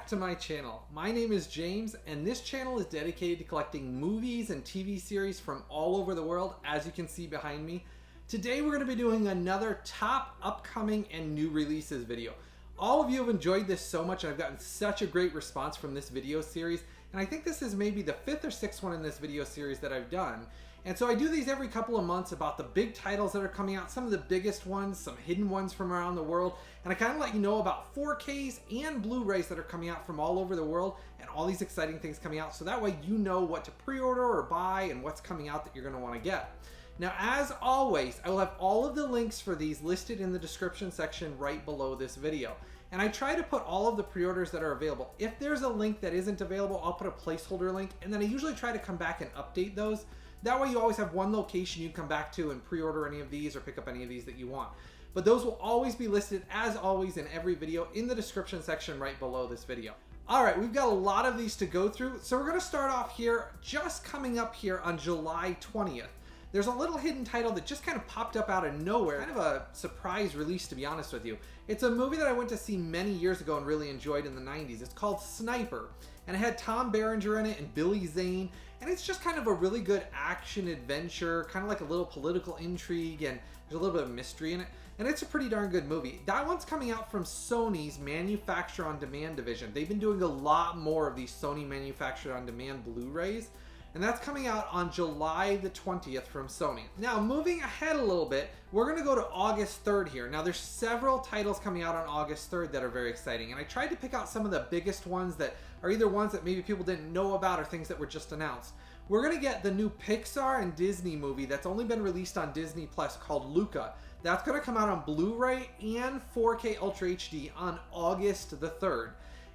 back to my channel. My name is James, and this channel is dedicated to collecting movies and TV series from all over the world, as you can see behind me. Today we're going to be doing another top upcoming and new releases video. All of you have enjoyed this so much, and I've gotten such a great response from this video series, and I think this is maybe the 5th or 6th one in this video series that I've done. And so I do these every couple of months about the big titles that are coming out, some of the biggest ones, some hidden ones from around the world, and I kind of let you know about 4Ks and Blu-rays that are coming out from all over the world and all these exciting things coming out, so that way you know what to pre-order or buy and what's coming out that you're going to want to get. Now, as always, I will have all of the links for these listed in the description section right below this video. And I try to put all of the pre-orders that are available. If there's a link that isn't available, I'll put a placeholder link, and then I usually try to come back and update those. That way you always have one location you come back to and pre-order any of these or pick up any of these that you want. But those will always be listed, as always, in every video in the description section right below this video. Alright, we've got a lot of these to go through, so we're going to start off here, just coming up here on July 20th. There's a little hidden title that just kind of popped up out of nowhere. Kind of a surprise release, to be honest with you. It's a movie that I went to see many years ago and really enjoyed in the 90s. It's called Sniper, and it had Tom Berenger in it and Billy Zane, and it's just kind of a really good action adventure, kind of like a little political intrigue, and there's a little bit of mystery in it, and it's a pretty darn good movie. That one's coming out from Sony's Manufacture on Demand division. They've been doing a lot more of these Sony Manufacture on Demand Blu-rays, and that's coming out on July the 20th from Sony. Now, moving ahead a little bit, we're going to go to August 3rd here. Now, there's several titles coming out on August 3rd that are very exciting, and I tried to pick out some of the biggest ones that are either ones that maybe people didn't know about or things that were just announced. We're going to get the new Pixar and Disney movie that's only been released on Disney Plus called Luca. That's going to come out on Blu-ray and 4K Ultra HD on August the 3rd.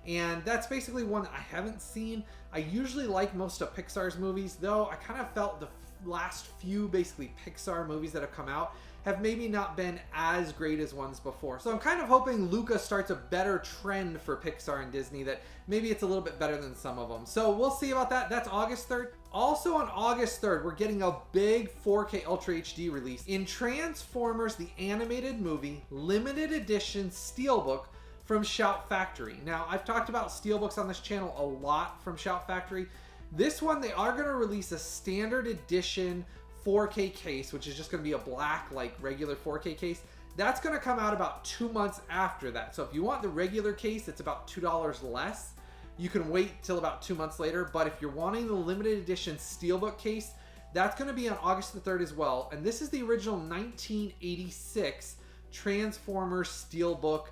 And that's basically one that I haven't seen. I usually like most of Pixar's movies, though I kind of felt the last few basically Pixar movies that have come out have maybe not been as great as ones before. So I'm kind of hoping Luca starts a better trend for Pixar and Disney, that maybe it's a little bit better than some of them. So we'll see about that. That's August 3rd. Also on August 3rd, we're getting a big 4K Ultra HD release in Transformers the Animated Movie Limited Edition SteelBook from Shout Factory. Now, I've talked about SteelBooks on this channel a lot from Shout Factory. This one, they are going to release a standard edition 4K case, which is just going to be a black, like regular 4K case. That's going to come out about 2 months after that. So if you want the regular case, it's about $2 less. You can wait till about 2 months later. But if you're wanting the limited edition SteelBook case, that's going to be on August the 3rd as well. And this is the original 1986 Transformers SteelBook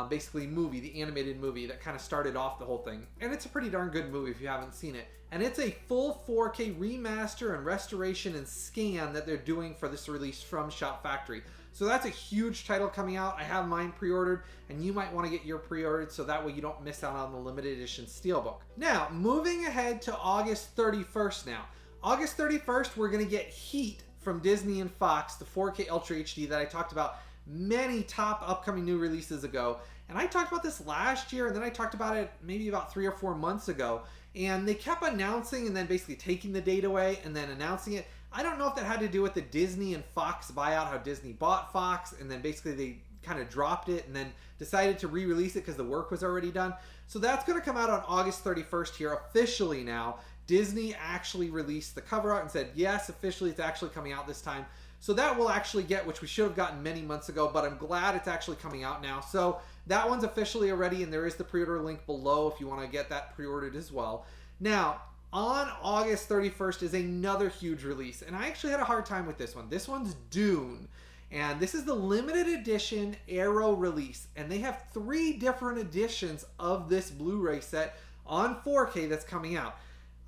basically movie, the animated movie that kind of started off the whole thing. And it's a pretty darn good movie if you haven't seen it. And it's a full 4K remaster and restoration and scan that they're doing for this release from Shout Factory. So that's a huge title coming out. I have mine pre-ordered, and you might want to get your pre-ordered so that way you don't miss out on the limited edition SteelBook. Now, moving ahead to August 31st now. August 31st, we're going to get Heat from Disney and Fox, the 4K Ultra HD that I talked about many top upcoming new releases ago. And I talked about this last year, and then I talked about it maybe about 3 or 4 months ago. And they kept announcing and then basically taking the date away and then announcing it. I don't know if that had to do with the Disney and Fox buyout, how Disney bought Fox, and then basically they kind of dropped it and then decided to re-release it because the work was already done. So that's going to come out on August 31st here officially now. Disney actually released the cover art and said, yes, officially it's actually coming out this time. So that we'll actually get, which we should have gotten many months ago, but I'm glad it's actually coming out now. So that one's officially already, and there is the pre-order link below if you want to get that pre-ordered as well. Now, on August 31st is another huge release, and I actually had a hard time with this one. This one's Dune, and this is the limited edition Arrow release, and they have 3 different editions of this Blu-ray set on 4K that's coming out.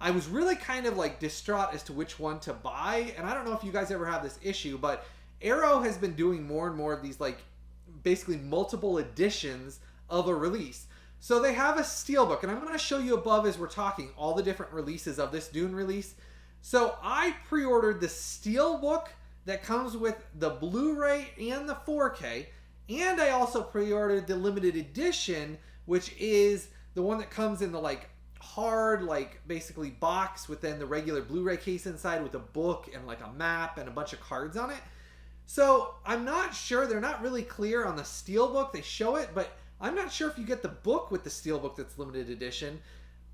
I was really kind of like distraught as to which one to buy, and I don't know if you guys ever have this issue, but Arrow has been doing more and more of these like basically multiple editions of a release. So they have a SteelBook, and I'm going to show you above as we're talking all the different releases of this Dune release. So I pre-ordered the SteelBook that comes with the Blu-ray and the 4K, and I also pre-ordered the limited edition, which is the one that comes in the like hard, like basically box with then the regular Blu-ray case inside with a book and like a map and a bunch of cards on it. So I'm not sure, they're not really clear on the SteelBook. They show it, but I'm not sure if you get the book with the SteelBook that's limited edition,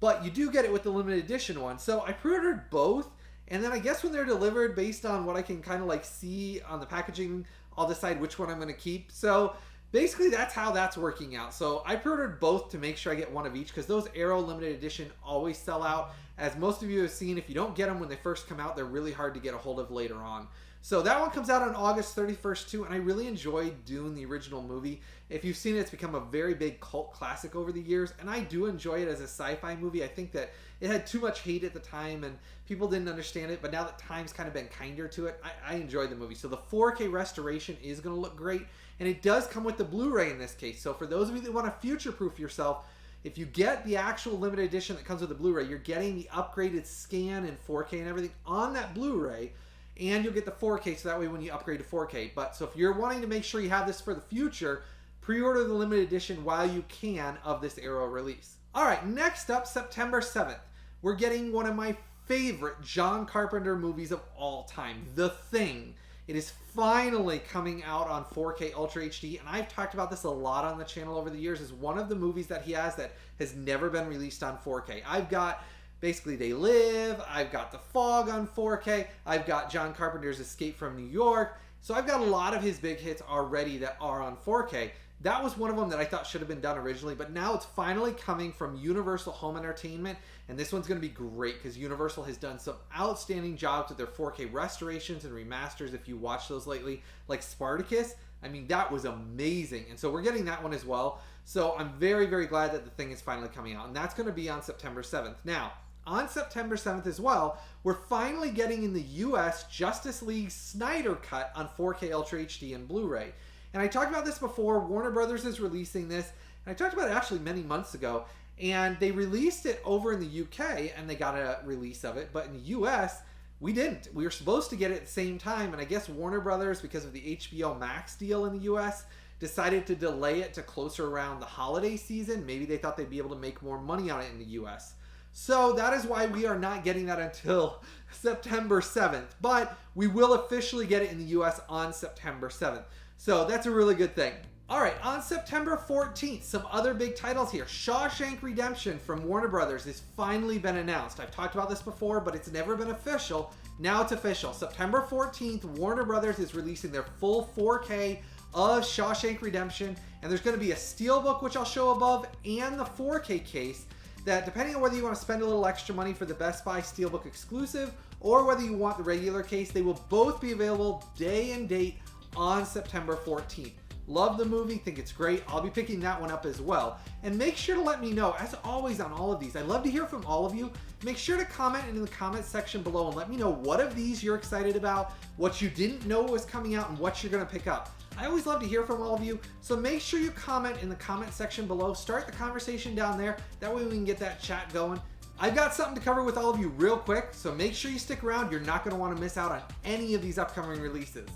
but you do get it with the limited edition one. So I pre-ordered both, and then I guess when they're delivered, based on what I can kind of like see on the packaging, I'll decide which one I'm going to keep. So basically that's how that's working out. So I pre-ordered both to make sure I get one of each, because those Arrow limited edition always sell out. As most of you have seen, if you don't get them when they first come out, they're really hard to get a hold of later on. So that one comes out on August 31st too, and I really enjoyed Dune, the original movie. If you've seen it, it's become a very big cult classic over the years, and I do enjoy it as a sci-fi movie. I think that it had too much hate at the time, and people didn't understand it, but now that time's kind of been kinder to it, I enjoyed the movie. So the 4K restoration is going to look great, and it does come with the Blu-ray in this case. So for those of you that want to future-proof yourself, if you get the actual limited edition that comes with the Blu-ray, you're getting the upgraded scan in 4K and everything on that Blu-ray, and you'll get the 4K, so that way when you upgrade to 4K. But so if you're wanting to make sure you have this for the future, pre-order the limited edition while you can of this Arrow release. All right, next up, September 7th, we're getting one of my favorite John Carpenter movies of all time, The Thing. It is finally coming out on 4K Ultra HD, and I've talked about this a lot on the channel over the years. It's one of the movies that he has that has never been released on 4K. I've got basically They Live, I've got The Fog on 4K, I've got John Carpenter's Escape from New York, so I've got a lot of his big hits already that are on 4K. That was one of them that I thought should have been done originally, but now it's finally coming from Universal Home Entertainment, and this one's going to be great because Universal has done some outstanding jobs with their 4K restorations and remasters. If you watched those lately, like Spartacus, I mean, that was amazing, and so we're getting that one as well. So I'm very, very glad that The Thing is finally coming out, and that's going to be on September 7th. Now, on September 7th as well, we're finally getting in the US Justice League Snyder Cut on 4K Ultra HD and Blu-ray. And I talked about this before. Warner Brothers is releasing this, and I talked about it actually many months ago, and they released it over in the UK, and they got a release of it, but in the US, we didn't. We were supposed to get it at the same time, and I guess Warner Brothers, because of the HBO Max deal in the US, decided to delay it to closer around the holiday season. Maybe they thought they'd be able to make more money on it in the US. So that is why we are not getting that until September 7th, but we will officially get it in the US on September 7th. So that's a really good thing. All right, on September 14th, some other big titles here. Shawshank Redemption from Warner Brothers has finally been announced. I've talked about this before, but it's never been official. Now it's official. September 14th, Warner Brothers is releasing their full 4K of Shawshank Redemption, and there's going to be a SteelBook, which I'll show above, and the 4K case that, depending on whether you want to spend a little extra money for the Best Buy SteelBook exclusive or whether you want the regular case, they will both be available day and date on September 14th. Love the movie, think it's great. I'll be picking that one up as well. And make sure to let me know, as always on all of these, I'd love to hear from all of you. Make sure to comment in the comment section below and let me know what of these you're excited about, what you didn't know was coming out, and what you're going to pick up. I always love to hear from all of you, so make sure you comment in the comment section below. Start the conversation down there. That way we can get that chat going. I've got something to cover with all of you real quick, so make sure you stick around. You're not going to want to miss out on any of these upcoming releases.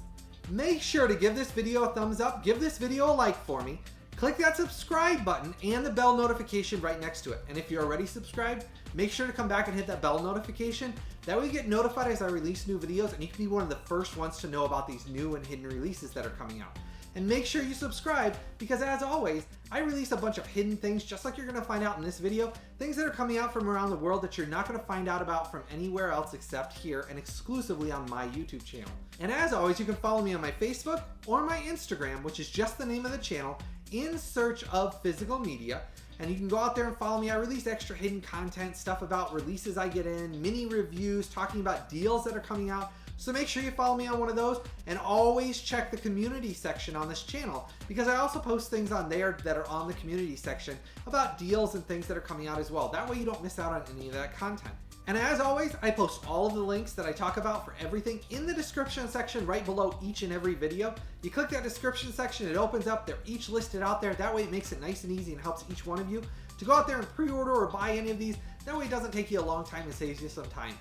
Make sure to give this video a thumbs up, give this video a like for me, click that subscribe button and the bell notification right next to it. And if you're already subscribed, make sure to come back and hit that bell notification. That way you get notified as I release new videos, and you can be one of the first ones to know about these new and hidden releases that are coming out. And make sure you subscribe, because as always, I release a bunch of hidden things just like you're going to find out in this video. Things that are coming out from around the world that you're not going to find out about from anywhere else except here and exclusively on my YouTube channel. And as always, you can follow me on my Facebook or my Instagram, which is just the name of the channel, in search of physical media. And you can go out there and follow me. I release extra hidden content, stuff about releases I get in, mini reviews, talking about deals that are coming out. So make sure you follow me on one of those, and always check the community section on this channel, because I also post things on there that are on the community section about deals and things that are coming out as well. That way you don't miss out on any of that content. And as always, I post all of the links that I talk about for everything in the description section right below each and every video. You click that description section, it opens up, they're each listed out there. That way it makes it nice and easy and helps each one of you to go out there and pre-order or buy any of these. That way it doesn't take you a long time and saves you some time.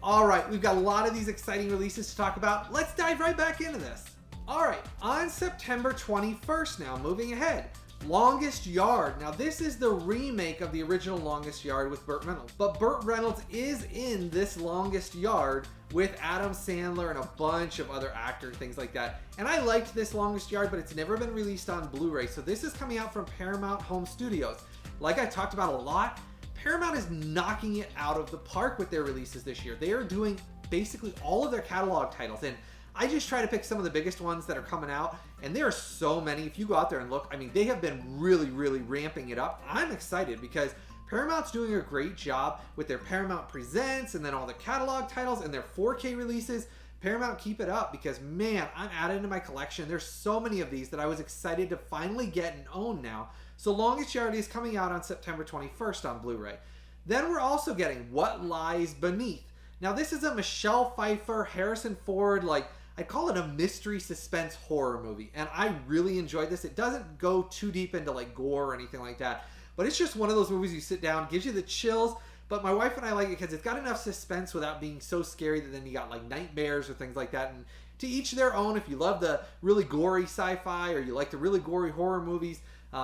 All right, we've got a lot of these exciting releases to talk about. Let's dive right back into this. All right, on September 21st now, moving ahead, Longest Yard. Now this is the remake of the original Longest Yard with Burt Reynolds. But Burt Reynolds is in this Longest Yard with Adam Sandler and a bunch of other actors, things like that. And I liked this Longest Yard, but it's never been released on Blu-ray. So this is coming out from Paramount Home Studios. Like I talked about a lot, Paramount is knocking it out of the park with their releases this year. They are doing basically all of their catalog titles. And I just try to pick some of the biggest ones that are coming out, and there are so many. If you go out there and look, I mean, they have been really, really ramping it up. I'm excited because Paramount's doing a great job with their Paramount Presents and then all the catalog titles and their 4K releases. Paramount, keep it up because, man, I'm adding to my collection. There's so many of these that I was excited to finally get and own now. So Longest Yard is coming out on September 21st on Blu-ray. Then we're also getting What Lies Beneath. Now, this is a Michelle Pfeiffer, Harrison Ford, like, I'd call it a mystery suspense horror movie, and I really enjoyed this. It doesn't go too deep into like gore or anything like that, but it's just one of those movies you sit down, gives you the chills, but my wife and I like it because it's got enough suspense without being so scary that then you got like nightmares or things like that. And to each their own. If you love the really gory sci-fi or you like the really gory horror movies,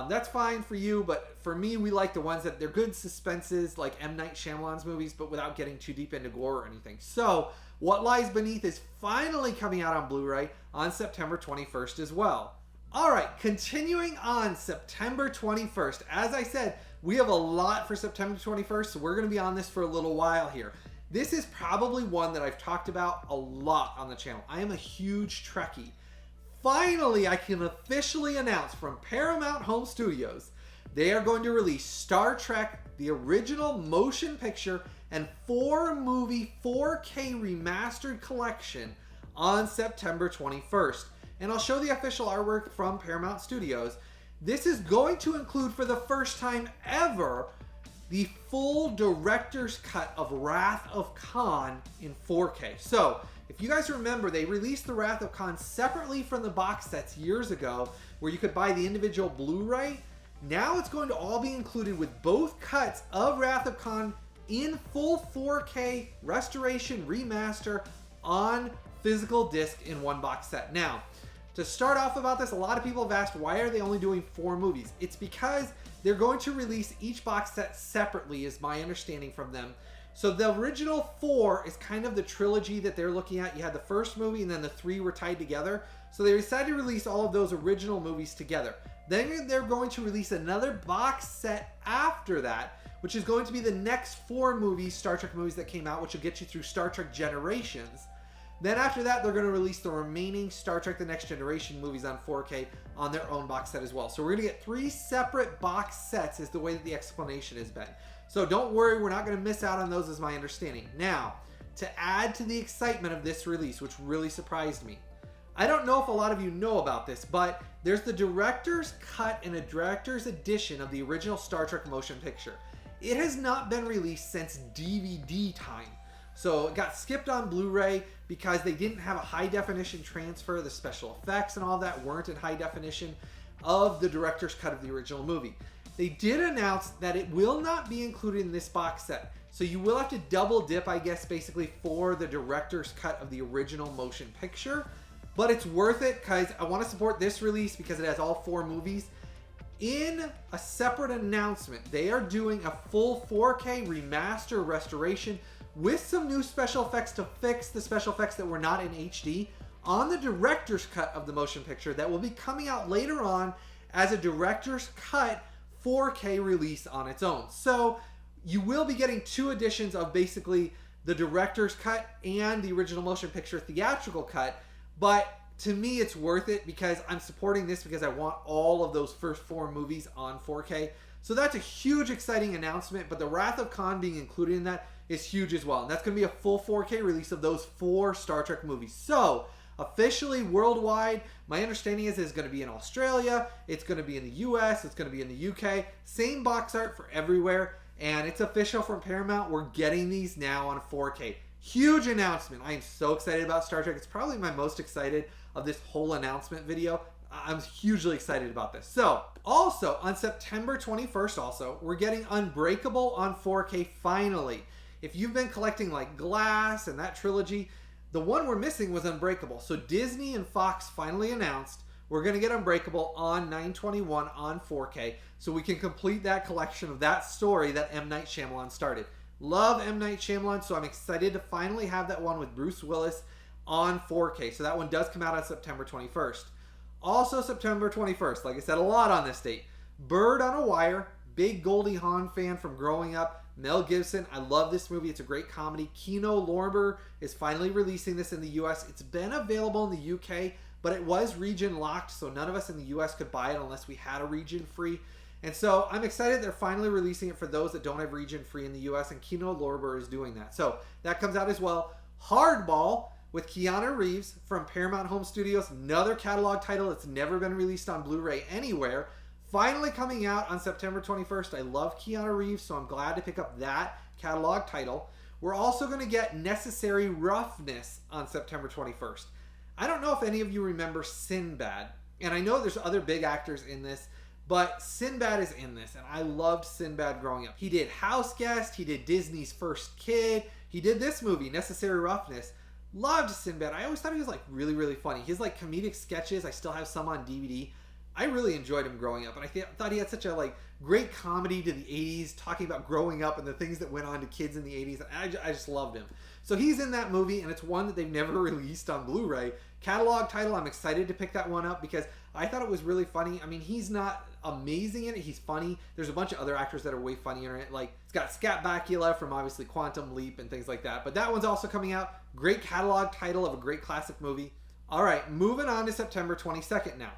that's fine for you, but for me, we like the ones that they're good suspenses like M. Night Shyamalan's movies, but without getting too deep into gore or anything. So What Lies Beneath is finally coming out on Blu-ray on September 21st as well. All right, continuing on September 21st. As I said, we have a lot for September 21st, so we're going to be on this for a little while here. This is probably one that I've talked about a lot on the channel. I am a huge Trekkie. Finally, I can officially announce from Paramount Home Studios, they are going to release Star Trek, the original motion picture and 4-movie 4K remastered collection on September 21st. And I'll show the official artwork from Paramount Studios. This is going to include, for the first time ever, the full director's cut of Wrath of Khan in 4K. So, if you guys remember, they released the Wrath of Khan separately from the box sets years ago, where you could buy the individual Blu-ray. Now it's going to all be included with both cuts of Wrath of Khan in full 4K restoration remaster on physical disc in one box set. Now, to start off about this, a lot of people have asked, why are they only doing 4 movies? It's because they're going to release each box set separately, is my understanding from them. So the original 4 is kind of the trilogy that they're looking at. You had the first movie and then the 3 were tied together. So they decided to release all of those original movies together. Then they're going to release another box set after that, which is going to be the next 4 movies, Star Trek movies that came out, which will get you through Star Trek Generations. Then after that, they're going to release the remaining Star Trek The Next Generation movies on 4K on their own box set as well. So we're going to get 3 separate box sets is the way that the explanation has been. So don't worry, we're not going to miss out on those, is my understanding. Now, to add to the excitement of this release, which really surprised me, I don't know if a lot of you know about this, but there's the director's cut and a director's edition of the original Star Trek motion picture. It has not been released since DVD time. So it got skipped on Blu-ray because they didn't have a high definition transfer. The special effects and all that weren't in high definition of the director's cut of the original movie. They did announce that it will not be included in this box set. So you will have to double dip, I guess, basically for the director's cut of the original motion picture. But it's worth it because I want to support this release because it has all 4 movies. In a separate announcement, they are doing a full 4K remaster restoration with some new special effects to fix the special effects that were not in HD on the director's cut of the motion picture that will be coming out later on as a director's cut 4K release on its own. So you will be getting 2 editions of basically the director's cut and the original motion picture theatrical cut. But to me, it's worth it because I'm supporting this because I want all of those first 4 movies on 4K. So that's a huge, exciting announcement. But the Wrath of Khan being included in that is huge as well. And that's going to be a full 4K release of those 4 Star Trek movies. So officially worldwide, my understanding is it's going to be in Australia, it's going to be in the US, it's going to be in the UK. Same box art for everywhere. And it's official from Paramount. We're getting these now on 4K. Huge announcement. I am so excited about Star Trek. It's probably my most excited of this whole announcement video. I'm hugely excited about this. So, also, on September 21st also, we're getting Unbreakable on 4K finally. If you've been collecting like Glass and that trilogy, the one we're missing was Unbreakable. So Disney and Fox finally announced we're going to get Unbreakable on 9/21 on 4K so we can complete that collection of that story that M. Night Shyamalan started. Love M. Night Shyamalan, so I'm excited to finally have that one with Bruce Willis on 4K. So that one does come out on September 21st. Also September 21st, like I said, a lot on this date. Bird on a Wire, big Goldie Hawn fan from growing up. Mel Gibson, I love this movie. It's a great comedy. Kino Lorber is finally releasing this in the US. It's been available in the UK, but it was region locked, so none of us in the US could buy it unless we had a region free. And so I'm excited they're finally releasing it for those that don't have region free in the US, and Kino Lorber is doing that. So that comes out as well. Hardball with Keanu Reeves from Paramount Home Studios, another catalog title that's never been released on Blu-ray anywhere. Finally coming out on September 21st. I love Keanu Reeves, so I'm glad to pick up that catalog title. We're also going to get Necessary Roughness on September 21st. I don't know if any of you remember Sinbad, and I know there's other big actors in this, but Sinbad is in this, and I loved Sinbad growing up. He did House Guest, he did Disney's First Kid, he did this movie, Necessary Roughness. Loved Sinbad. I always thought he was like really, really funny. His like comedic sketches, I still have some on DVD. I really enjoyed him growing up, and I thought he had such a like great comedy to the 80s, talking about growing up and the things that went on to kids in the 80s. And I just loved him. So he's in that movie, and it's one that they've never released on Blu-ray. Catalog title, I'm excited to pick that one up because I thought it was really funny. I mean, he's not amazing in it. He's funny. There's a bunch of other actors that are way funnier in it. Like, it's got Scott Bakula from obviously Quantum Leap and things like that. But that one's also coming out. Great catalog title of a great classic movie. All right, moving on to September 22nd now.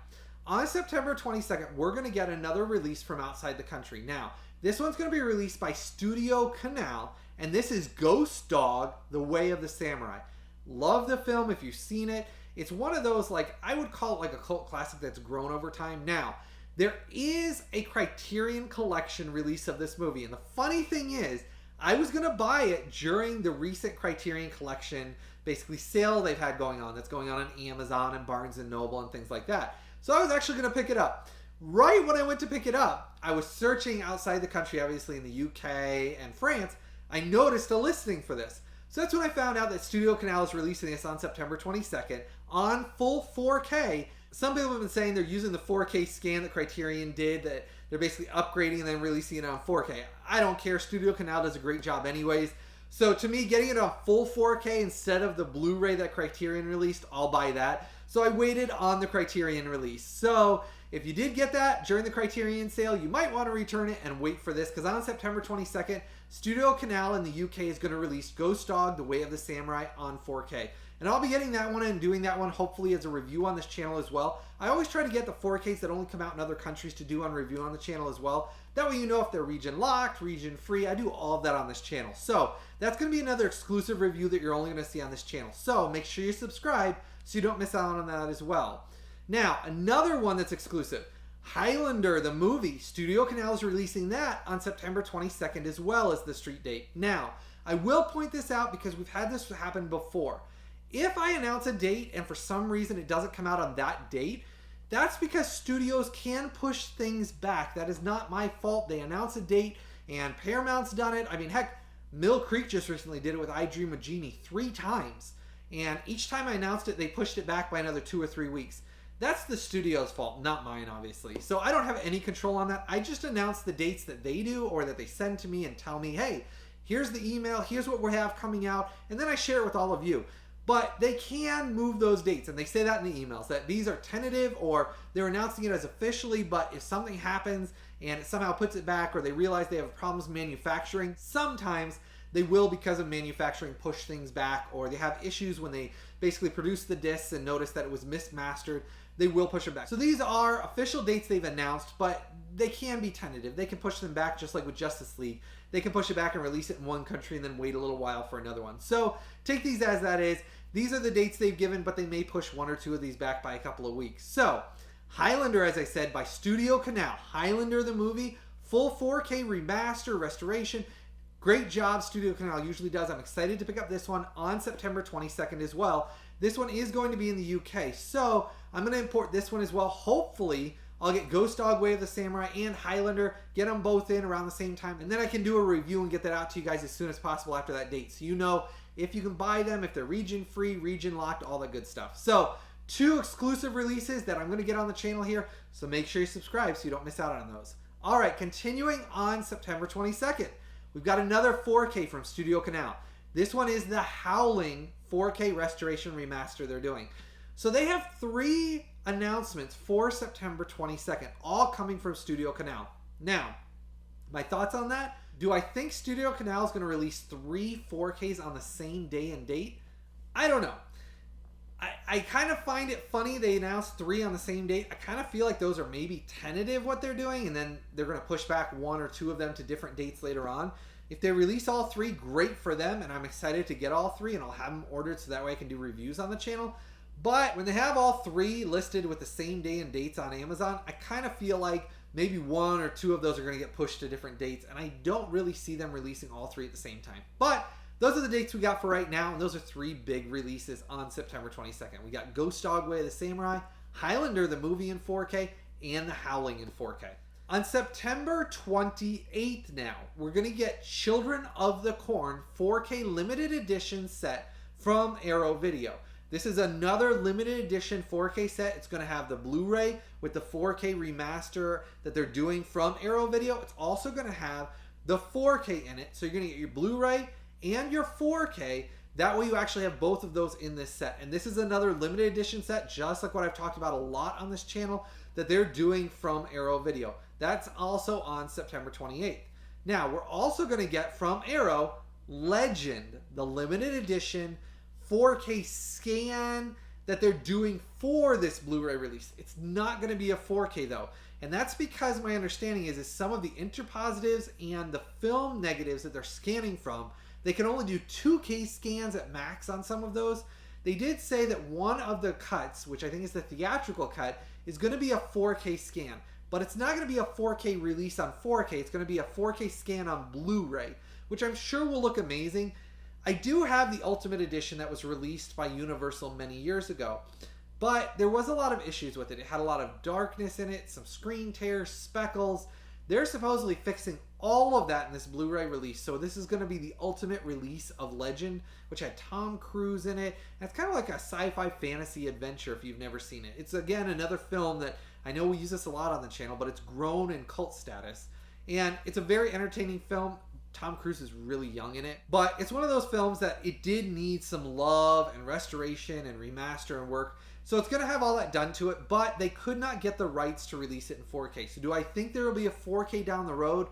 On September 22nd, we're going to get another release from outside the country. Now, this one's going to be released by Studio Canal, and this is Ghost Dog, The Way of the Samurai. Love the film if you've seen it. It's one of those, like, I would call it like a cult classic that's grown over time. Now, there is a Criterion Collection release of this movie, and the funny thing is, I was going to buy it during the recent Criterion Collection, basically sale they've had going on, that's going on Amazon and Barnes & Noble and things like that. So I was actually going to pick it up. Right when I went to pick it up, I was searching outside the country, obviously in the UK and France. I noticed a listing for this. So that's when I found out that Studio Canal is releasing this on September 22nd on full 4K. Some people have been saying they're using the 4K scan that Criterion did, that they're basically upgrading and then releasing it on 4K. I don't care. Studio Canal does a great job anyways. So to me, getting it on full 4K instead of the Blu-ray that Criterion released, I'll buy that. So I waited on the Criterion release. So if you did get that during the Criterion sale, you might want to return it and wait for this, because on September 22nd, Studio Canal in the UK is going to release Ghost Dog, The Way of the Samurai on 4K. And I'll be getting that one and doing that one hopefully as a review on this channel as well. I always try to get the 4Ks that only come out in other countries to do on review on the channel as well. That way you know if they're region locked, region free. I do all of that on this channel. So that's going to be another exclusive review that you're only going to see on this channel. So make sure you subscribe so you don't miss out on that as well. Now, another one that's exclusive. Highlander, the movie. Studio Canal is releasing that on September 22nd as well as the street date. Now, I will point this out because we've had this happen before. If I announce a date and for some reason it doesn't come out on that date, that's because studios can push things back. That is not my fault. They announce a date and Paramount's done it. I mean, heck, Mill Creek just recently did it with I Dream of Jeannie 3 times. And each time I announced it, they pushed it back by another 2 or 3 weeks. That's the studio's fault, not mine, obviously. So I don't have any control on that. I just announce the dates that they do or that they send to me and tell me, hey, here's the email, here's what we have coming out, and then I share it with all of you. But they can move those dates, and they say that in the emails, that these are tentative or they're announcing it as officially, but if something happens and it somehow puts it back or they realize they have problems manufacturing, sometimes they will, because of manufacturing, push things back, or they have issues when they basically produce the discs and notice that it was mismastered, they will push it back. So these are official dates they've announced, but they can be tentative. They can push them back, just like with Justice League. They can push it back and release it in one country and then wait a little while for another one. So take these as that is. These are the dates they've given, but they may push 1 or 2 of these back by a couple of weeks. So Highlander, as I said, by Studio Canal. Highlander the movie, full 4K remaster, restoration. Great job Studio Canal usually does. I'm excited to pick up this one on September 22nd as well. This one is going to be in the UK, so I'm going to import this one as well. Hopefully, I'll get Ghost Dog, Way of the Samurai, and Highlander, get them both in around the same time, and then I can do a review and get that out to you guys as soon as possible after that date, so you know if you can buy them, if they're region free, region locked, all that good stuff. So 2 exclusive releases that I'm going to get on the channel here, so make sure you subscribe so you don't miss out on those. All right, continuing on September 22nd, we've got another 4K from Studio Canal. This one is the Howling 4K restoration remaster they're doing. So they have 3 announcements for September 22nd, all coming from Studio Canal. Now, my thoughts on that? Do I think Studio Canal is going to release 3 4Ks on the same day and date? I don't know. I kind of find it funny they announced 3 on the same date. I kind of feel like those are maybe tentative what they're doing, and then they're going to push back 1 or 2 of them to different dates later on. If they release all 3, great for them, and I'm excited to get all 3, and I'll have them ordered so that way I can do reviews on the channel. But when they have all 3 listed with the same day and dates on Amazon, I kind of feel like maybe 1 or 2 of those are going to get pushed to different dates, and I don't really see them releasing all 3 at the same time. But those are the dates we got for right now, and those are 3 big releases on September 22nd. We got Ghost Dog Way of the Samurai, Highlander the movie in 4K, and The Howling in 4K. On September 28th now, we're going to get Children of the Corn 4K limited edition set from Arrow Video. This is another limited edition 4K set. It's going to have the Blu-ray with the 4K remaster that they're doing from Arrow Video. It's also going to have the 4K in it, so you're going to get your Blu-ray and your 4K. That way you actually have both of those in this set. And this is another limited edition set, just like what I've talked about a lot on this channel, that they're doing from Arrow Video. That's also on September 28th. Now, we're also going to get from Arrow Legend, the limited edition 4K scan that they're doing for this Blu-ray release. It's not going to be a 4K though. And that's because my understanding is some of the interpositives and the film negatives that they're scanning from, they can only do 2K scans at max on some of those. They did say that one of the cuts, which I think is the theatrical cut, is going to be a 4K scan. But it's not going to be a 4K release on 4K. It's going to be a 4K scan on Blu-ray, which I'm sure will look amazing. I do have the Ultimate Edition that was released by Universal many years ago. But there was a lot of issues with it. It had a lot of darkness in it, some screen tears, speckles. They're supposedly fixing all of that in this Blu-ray release. So this is going to be the ultimate release of Legend, which had Tom Cruise in it. And it's kind of like a sci-fi fantasy adventure if you've never seen it. It's, again, another film that I know we use this a lot on the channel, but it's grown in cult status. And it's a very entertaining film. Tom Cruise is really young in it. But it's one of those films that it did need some love and restoration and remaster and work. So it's going to have all that done to it, but they could not get the rights to release it in 4K. So do I think there will be a 4K down the road?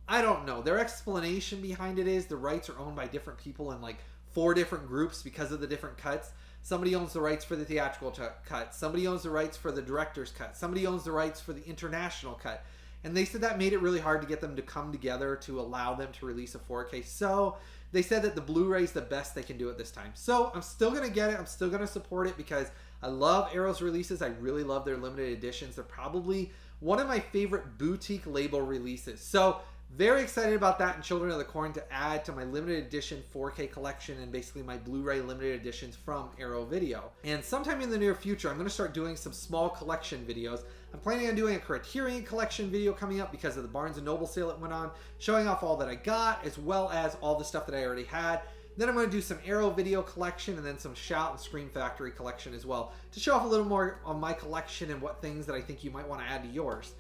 I don't know. Their explanation behind it is the rights are owned by different people in like 4 different groups because of the different cuts. Somebody owns the rights for the theatrical cut. Somebody owns the rights for the director's cut. Somebody owns the rights for the international cut. And they said that made it really hard to get them to come together to allow them to release a 4K. So they said that the Blu-ray is the best they can do at this time. So I'm still going to get it. I'm still going to support it because I love Arrow's releases. I really love their limited editions. They're probably one of my favorite boutique label releases. So very excited about that and Children of the Corn to add to my limited edition 4K collection and basically my Blu-ray limited editions from Arrow Video. And sometime in the near future, I'm going to start doing some small collection videos. I'm planning on doing a Criterion collection video coming up because of the Barnes & Noble sale that went on, showing off all that I got as well as all the stuff that I already had. Then I'm going to do some Arrow Video collection and then some Shout and Scream Factory collection as well to show off a little more of my collection and what things that I think you might want to add to yours.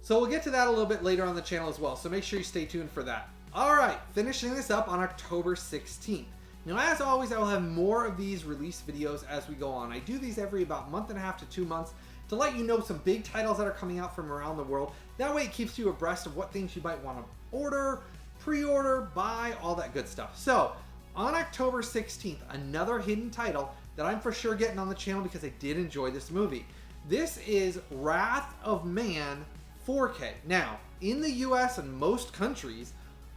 So we'll get to that a little bit later on the channel as well, so make sure you stay tuned for that. Alright, finishing this up on October 16th. Now as always, I will have more of these release videos as we go on. I do these every about month and a half to 2 months to let you know some big titles that are coming out from around the world. That way it keeps you abreast of what things you might want to order, pre-order, buy, all that good stuff. So on October 16th, another hidden title that I'm for sure getting on the channel because I did enjoy this movie. This is Wrath of Man 4K. Now, in the US and most countries,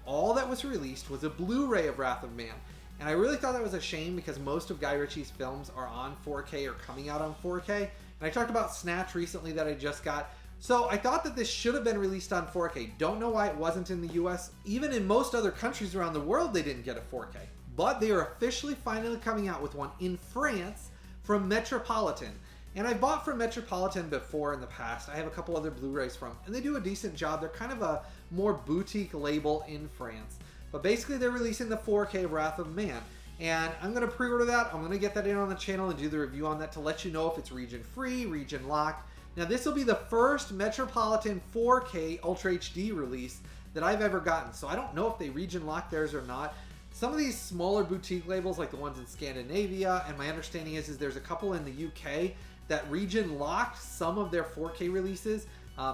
all that was released was a Blu-ray of Wrath of Man. And I really thought that was a shame because most of Guy Ritchie's films are on 4K or coming out on 4K. And I talked about Snatch recently that I just got. So I thought that this should have been released on 4K. Don't know why it wasn't in the US. Even in most other countries around the world, they didn't get a 4K. But they are officially finally coming out with one in France from Metropolitan. And I bought from Metropolitan before in the past. I have a couple other Blu-rays from, and they do a decent job. They're kind of a more boutique label in France. But basically they're releasing the 4K of Wrath of Man. And I'm going to pre-order that. I'm going to get that in on the channel and do the review on that to let you know if it's region free, region locked. Now this will be the first Metropolitan 4K Ultra HD release that I've ever gotten. So I don't know if they region lock theirs or not. Some of these smaller boutique labels, like the ones in Scandinavia, and my understanding is there's a couple in the UK that region locked some of their 4K releases.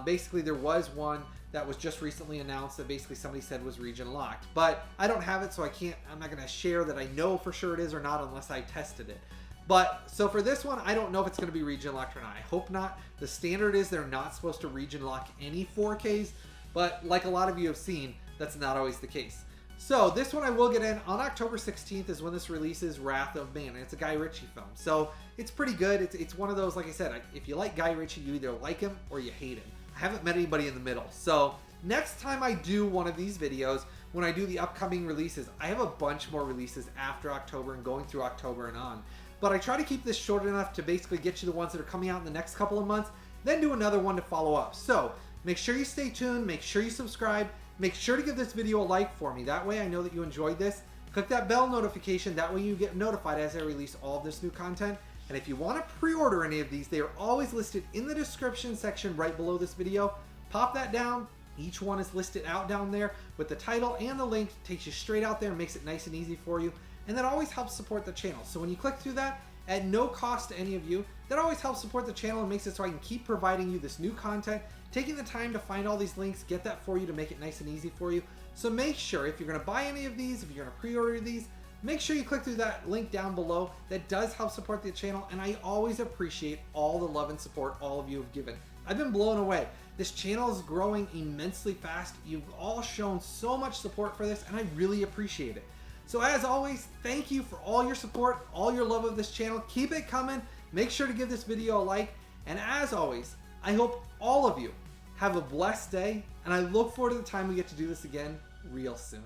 Basically there was one that was just recently announced that basically somebody said was region locked, but I don't have it, so I'm not gonna share that I know for sure it is or not unless I tested it. But so for this one, I don't know if it's gonna be region locked or not. I hope not. The standard is they're not supposed to region lock any 4Ks, but like a lot of you have seen, that's not always the case. So this one I will get in on October 16th is when this releases, Wrath of Man, and it's a Guy Ritchie film. So it's pretty good. It's one of those, like I said, if you like Guy Ritchie, you either like him or you hate him. I haven't met anybody in the middle. So next time I do one of these videos, when I do the upcoming releases, I have a bunch more releases after October and going through October and on. But I try to keep this short enough to basically get you the ones that are coming out in the next couple of months, then do another one to follow up. So make sure you stay tuned, make sure you subscribe, make sure to give this video a like for me. That way I know that you enjoyed this. Click that bell notification, that way you get notified as I release all of this new content. And if you want to pre-order any of these, they are always listed in the description section right below this video. Pop that down. Each one is listed out down there with the title and the link. Takes you straight out there, makes it nice and easy for you. And that always helps support the channel. So when you click through that, at no cost to any of you, that always helps support the channel and makes it so I can keep providing you this new content, taking the time to find all these links, get that for you to make it nice and easy for you. So make sure if you're going to buy any of these, if you're going to pre-order these, make sure you click through that link down below. That does help support the channel, and I always appreciate all the love and support all of you have given. I've been blown away. This channel is growing immensely fast. You've all shown so much support for this, and I really appreciate it. So as always, thank you for all your support, all your love of this channel. Keep it coming. Make sure to give this video a like. And as always, I hope all of you have a blessed day, and I look forward to the time we get to do this again real soon.